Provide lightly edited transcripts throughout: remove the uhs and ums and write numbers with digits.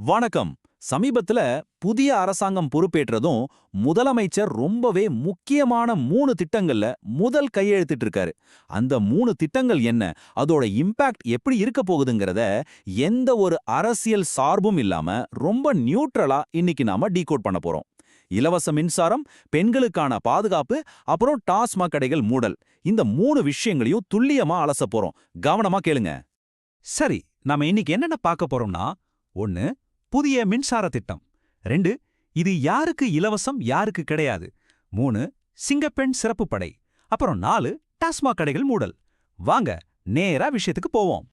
வணக்கம். சமீபத்துல புதிய அரசாங்கம் பொறுப்பேற்றதும் முதலமைச்சர் ரொம்பவே முக்கியமான 3 திட்டங்கள்ல முதல் கையெழுத்திட்டு இருக்காரு. அந்த 3 திட்டங்கள் என்ன, அதோட இம்பாக்ட் எப்படி இருக்க போகுதுங்கிறத எந்த ஒரு அரசியல் சார்பும் இல்லாம ரொம்ப நியூட்ரலா இன்னைக்கு நாம டீகோட் பண்ண போறோம். இலவச மின்சாரம், பெண்களுக்கான பாதுகாப்பு, அப்புறம் டாஸ்மாக் கடைகள் மூடல். இந்த 3 விஷயங்களையும் துல்லியமா அலச போறோம். கவனமா கேளுங்க. சரி, நாம இன்னைக்கு என்னென்ன பார்க்க போறோம்னா, 1 புதிய மின்சார திட்டம், 2 இது யாருக்கு இலவசம் யாருக்கு கிடையாது, 3 சிங்கப்பெண் சிறப்பு படை, அப்புறம் 4 டாஸ்மாக் கடைகள் மூடல். வாங்க நேரா விஷயத்துக்கு போவோம்.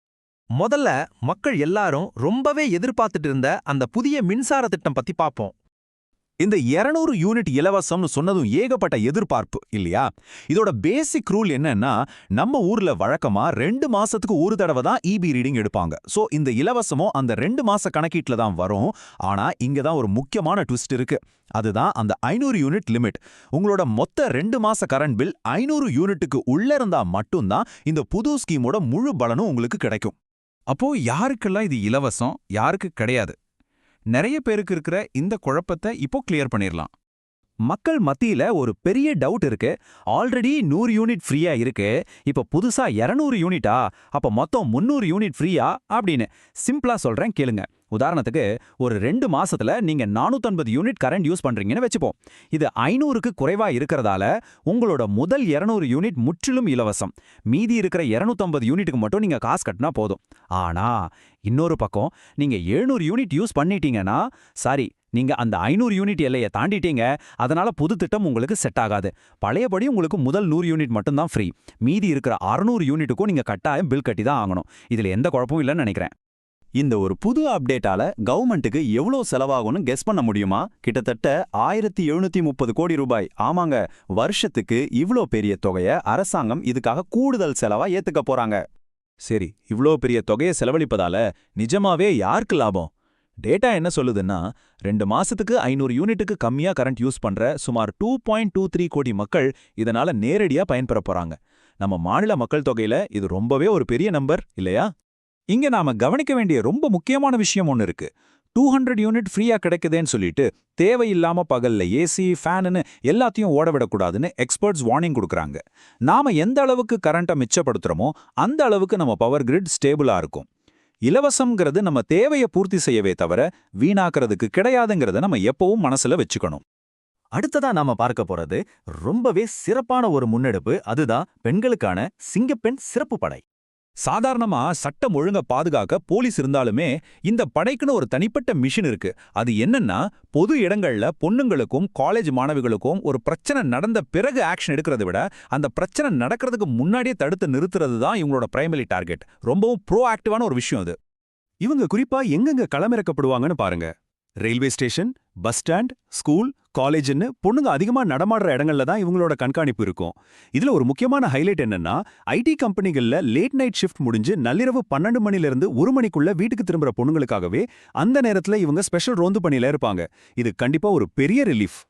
முதல்ல மக்கள் எல்லாரும் ரொம்பவே எதிர்பார்த்துட்டு இருந்த அந்த புதிய மின்சார திட்டம் பத்தி பாப்போம். இந்த 200 யூனிட் இலவசம்னு சொன்னதும் ஏகப்பட்ட எதிர்பார்ப்பு இல்லையா? இதோட பேசிக் ரூல் என்னன்னா, நம்ம ஊர்ல வழக்கமா 2 மாசத்துக்கு ஒரு தடவை தான் இபி ரீடிங் எடுப்பாங்க. சோ இந்த இலவசமும் அந்த 2 மாச கணக்கீட்டுல தான் வரும். ஆனா இங்க தான் ஒரு முக்கியமான ட்விஸ்ட் இருக்கு. அதுதான் அந்த 500 யூனிட் லிமிட். உங்களோட மொத்த 2 மாச கரண்ட் பில் 500 யூனிட்டுக்கு உள்ள இருந்தா மட்டும்தான் இந்த புது ஸ்கீமோட முழு பலனும் உங்களுக்கு கிடைக்கும். அப்போ யாருக்கெல்லாம் இது இலவசம், யாருக்கு கிடையாது? நிறைய பேருக்கு இருக்கிற இந்த குழப்பத்தை இப்போ கிளியர் பண்ணிரலாம். மக்கள் மத்தியில ஒரு பெரிய டவுட் இருக்கு. ஆல்ரெடி 100 யூனிட் ஃப்ரீயா இருக்கு, இப்ப புதுசா 200 யூனிட்டா, அப்ப மொத்தம் 300 யூனிட் ஃப்ரீயா அப்படின்னு. சிம்பிளா சொல்றேன் கேளுங்க. உதாரணத்துக்கு, ஒரு 2 மாசத்துல நீங்க 450 யூனிட் கரண்ட் யூஸ் பண்றீங்கன்னு வச்சுப்போம். இது 500க்கு குறைவா இருக்கிறதால உங்களோட முதல் 200 யூனிட் முற்றிலும் இலவசம். மீதி இருக்கிற 250 யூனிட்டுக்கு மட்டும் நீங்க காசு கட்டினா போதும். ஆனா இன்னொரு பக்கம், நீங்க 700 யூனிட் யூஸ் பண்ணிட்டீங்கன்னா, சாரி, நீங்க அந்த 500 யூனிட் எல்லையை தாண்டிட்டீங்க. அதனால புது திட்டம் உங்களுக்கு செட் ஆகாது. பழையபடி உங்களுக்கு முதல் 100 யூனிட் மட்டும்தான் ஃப்ரீ. மீதி இருக்கிற 600 யூனிட்டுக்கும் நீங்க கட்டாயம் பில் கட்டி தான் ஆகணும். இதுல எந்த குழப்பமும் இல்லைன்னு நினைக்கிறேன். இந்த ஒரு புது அப்டேட்டால கவர்மெண்ட்டுக்கு எவ்வளவு செலவாகும்னு கெஸ் பண்ண முடியுமா? கிட்டத்தட்ட 1730 கோடி ரூபாய். ஆமாங்க, வருஷத்துக்கு இவ்ளோ பெரிய தொகையை அரசாங்கம் இதுக்காக கூடுதல் செலவா ஏத்துக்க போறாங்க. சரி, இவ்ளோ பெரிய தொகையை செலவழிப்பதால நிஜமாவே யாருக்கு லாபம்? டேட்டா என்ன சொல்லுதுன்னா, 2 மாசத்துக்கு 500 யூனிட்டுக்கு கம்மியா கரண்ட் யூஸ் பண்ற சுமார் 2.23 கோடி மக்கள் இதனால நேரடியா பயன்பெற போறாங்க. நம்ம மாநில மக்கள் தொகையில இது ரொம்பவே ஒரு பெரிய நம்பர் இல்லையா? இங்க நாம கவனிக்க வேண்டிய ரொம்ப முக்கியமான விஷயம் ஒன்னு இருக்கு. 200 யூனிட் ஃப்ரீயா கிடைக்குதேன்னு சொல்லிட்டு தேவையில்லாம பகல்ல ஏசி, ஃபேனுன்னு எல்லாத்தையும் ஓட விடக்கூடாதுன்னு எக்ஸ்பர்ட்ஸ் வார்னிங் கொடுக்குறாங்க. நாம எந்த அளவுக்கு கரண்ட்டை மிச்சப்படுத்துறோமோ அந்த அளவுக்கு நம்ம பவர் கிரிட் ஸ்டேபிளா இருக்கும். இலவசம்ங்கிறது நம்ம தேவையை பூர்த்தி செய்யவே தவிர வீணாக்குறதுக்கு கிடையாதுங்கிறத நம்ம எப்பவும் மனசுல வச்சுக்கணும். அடுத்ததா நாம பார்க்க போறது ரொம்பவே சிறப்பான ஒரு முன்னெடுப்பு. அதுதான் பெண்களுக்கான சிங்கப்பெண் சிறப்பு படை. சாதாரணமா சட்டம் ஒழுங்க பாதுகாக்க போலீஸ் இருந்தாலுமே இந்த படைக்குன்னு ஒரு தனிப்பட்ட மிஷன் இருக்கு. அது என்னன்னா, பொது இடங்கள்ல பொண்ணுங்களுக்கும் காலேஜ் மாணவிகளுக்கும் ஒரு பிரச்சனை நடந்த பிறகு ஆக்ஷன் எடுக்கிறத விட அந்த பிரச்சனை நடக்கிறதுக்கு முன்னாடியே தடுத்து நிறுத்துறது தான் இவங்களோட பிரைமரி டார்கெட். ரொம்பவும் ப்ரோ ஆக்டிவான ஒரு விஷயம் அது. இவங்க குறிப்பா எங்கெங்க களமிறக்கப்படுவாங்கன்னு பாருங்க. Railway station, bus stand, school, காலேஜ்னு பொண்ணுங்க அதிகமா நடமாடுற இடங்கள்ல தான் இவங்களோட கண்காணிப்பு இருக்கும். இதுல ஒரு முக்கியமான ஹைலைட் என்னன்னா, ஐடி கம்பெனிகள்ல லேட் நைட் ஷிஃப்ட் முடிஞ்சு நள்ளிரவு 12 மணிலிருந்து 1 மணிக்குள்ள வீட்டுக்கு திரும்புற பொண்ணுங்களுக்காகவே அந்த நேரத்துல இவங்க ஸ்பெஷல் ரோந்து பணியில இருப்பாங்க. இது கண்டிப்பா ஒரு பெரிய ரிலீஃப்.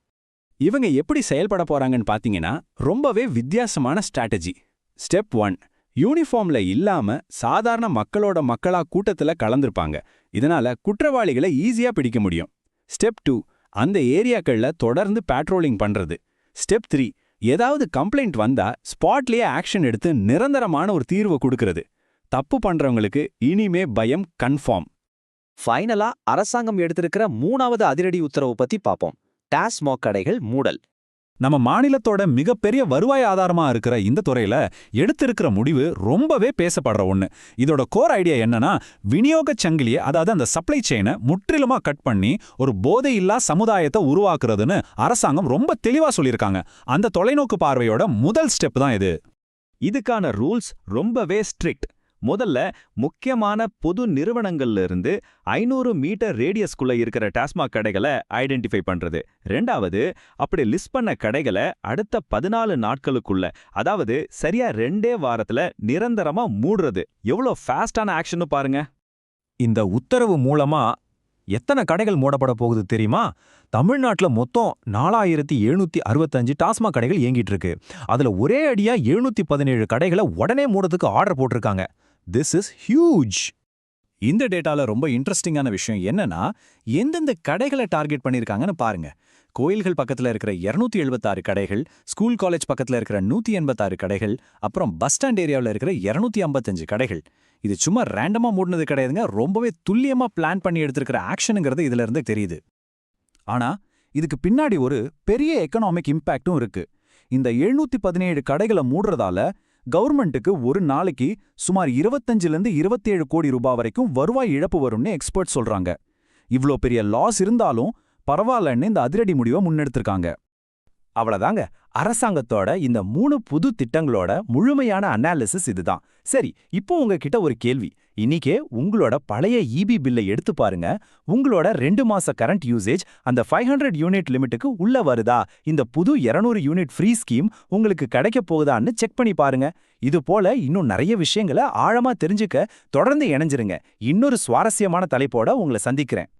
இவங்க எப்படி செயல்பட போறாங்கன்னு பாத்தீங்கன்னா, ரொம்பவே வித்தியாசமான ஸ்ட்ராட்டஜி. ஸ்டெப் 1, யூனிஃபார்ம்ல இல்லாம சாதாரண மக்களோட மக்களா கூட்டத்துல கலந்திருப்பாங்க. இதனால குற்றவாளிகளை ஈஸியா பிடிக்க முடியும். ஸ்டெப் 2, அந்த ஏரியாக்கள்ல தொடர்ந்து பேட்ரோலிங் பண்றது. ஸ்டெப் 3, ஏதாவது கம்ப்ளைண்ட் வந்தா ஸ்பாட்லயே ஆக்ஷன் எடுத்து நிரந்தரமான ஒரு தீர்வு கொடுக்கறது. தப்பு பண்றவங்களுக்கு இனிமே பயம் கன்ஃபார்ம். ஃபைனலா அரசாங்கம் எடுத்திருக்கிற 3வது அதிரடி உத்தரவு பத்தி பாப்போம். டாஸ்மாக் கடைகள் மூடல். நம்ம மாநிலத்தோட மிகப்பெரிய வருவாய் ஆதாரமா இருக்கிற இந்த துறையில எடுத்திருக்கிற முடிவு ரொம்பவே பேசப்படுற ஒண்ணு. இதோட கோர் ஐடியா என்னன்னா, விநியோக சங்கிலியை, அதாவது அந்த சப்ளை செயினை முற்றிலுமா கட் பண்ணி ஒரு போதையில்லா சமுதாயத்தை உருவாக்குறதுன்னு அரசாங்கம் ரொம்ப தெளிவா சொல்லியிருக்காங்க. அந்த தொலைநோக்கு பார்வையோட முதல் ஸ்டெப் தான் இது. இதுக்கான ரூல்ஸ் ரொம்பவே ஸ்ட்ரிக்ட். முதல்ல முக்கியமான பொது நிறுவனங்கள்ல இருந்து 500 மீட்டர் ரேடியஸ்குள்ள இருக்கிற டாஸ்மாக் கடைகளை ஐடென்டிஃபை பண்றது. 2வது, அப்படி லிஸ்ட் பண்ண கடைகளை அடுத்த 14 நாட்களுக்குள்ள, அதாவது சரியா 2 வாரத்துல நிரந்தரமா மூடுறது. எவ்வளோ ஃபாஸ்டான ஆக்ஷன்னு பாருங்க. இந்த உத்தரவு மூலமா எத்தனை கடைகள் மூடப்பட போகுது தெரியுமா? தமிழ்நாட்டுல மொத்தம் 4765 டாஸ்மாக் கடைகள் இயங்கிட்டு இருக்கு. அதுல ஒரே அடியா 717 கடைகளை உடனே மூடத்துக்கு ஆர்டர் போட்டிருக்காங்க. This is huge. இந்த டேட்டால ரொம்ப இன்ட்ரெஸ்டிங்கான விஷயம் என்னன்னா, எந்தெந்த கடைகளை டார்கெட் பண்ணியிருக்காங்கன்னு பாருங்க. கோயில்கள் பக்கத்துல இருக்கிற 276 கடைகள், ஸ்கூல் காலேஜ் பக்கத்துல இருக்கிற 186 கடைகள், அப்புறம் பஸ் ஸ்டாண்ட் ஏரியாவில் இருக்கிற 255 கடைகள். இது சும்மா ரேண்டமா மூடினது கிடையாதுங்க, ரொம்பவே துல்லியமா பிளான் பண்ணி எடுத்திருக்கிற ஆக்ஷனுங்கிறது இதுல இருந்து தெரியுது. ஆனா இதுக்கு பின்னாடி ஒரு பெரிய எக்கனாமிக் இம்பாக்டும் இருக்கு. இந்த 717 கடைகளை மூடுறதால கவர்மெண்ட்டுக்கு ஒரு நாளைக்கு சுமார் 25லேருந்து 27 கோடி ரூபாய் வரைக்கும் வருவாய் இழப்பு வரும்னு எக்ஸ்பர்ட் சொல்றாங்க. இவ்ளோ பெரிய லாஸ் இருந்தாலும் பரவாயில்லன்னு இந்த அதிரடி முடிவை முன்னெடுத்திருக்காங்க. அவ்வளவுதாங்க, அரசாங்கத்தோட இந்த 3 புது திட்டங்களோட முழுமையான அனாலிசிஸ் இதுதான். சரி, இப்போ உங்ககிட்ட ஒரு கேள்வி. இன்னிக்கே உங்களோட பழைய இபி பில்லை எடுத்து பாருங்க. உங்களோட 2 மாச கரண்ட் யூசேஜ் அந்த 500 யூனிட் லிமிட்டுக்கு உள்ள வருதா, இந்த புது 200 யூனிட் ஃப்ரீ ஸ்கீம் உங்களுக்கு கிடைக்க போகுதான்னு செக் பண்ணி பாருங்க. இது போல இன்னும் நிறைய விஷயங்களை ஆழமா தெரிஞ்சுக்க தொடர்ந்து இணைஞ்சிருங்க. இன்னொரு சுவாரஸ்யமான தலைப்போட உங்களை சந்திக்கிறேன்.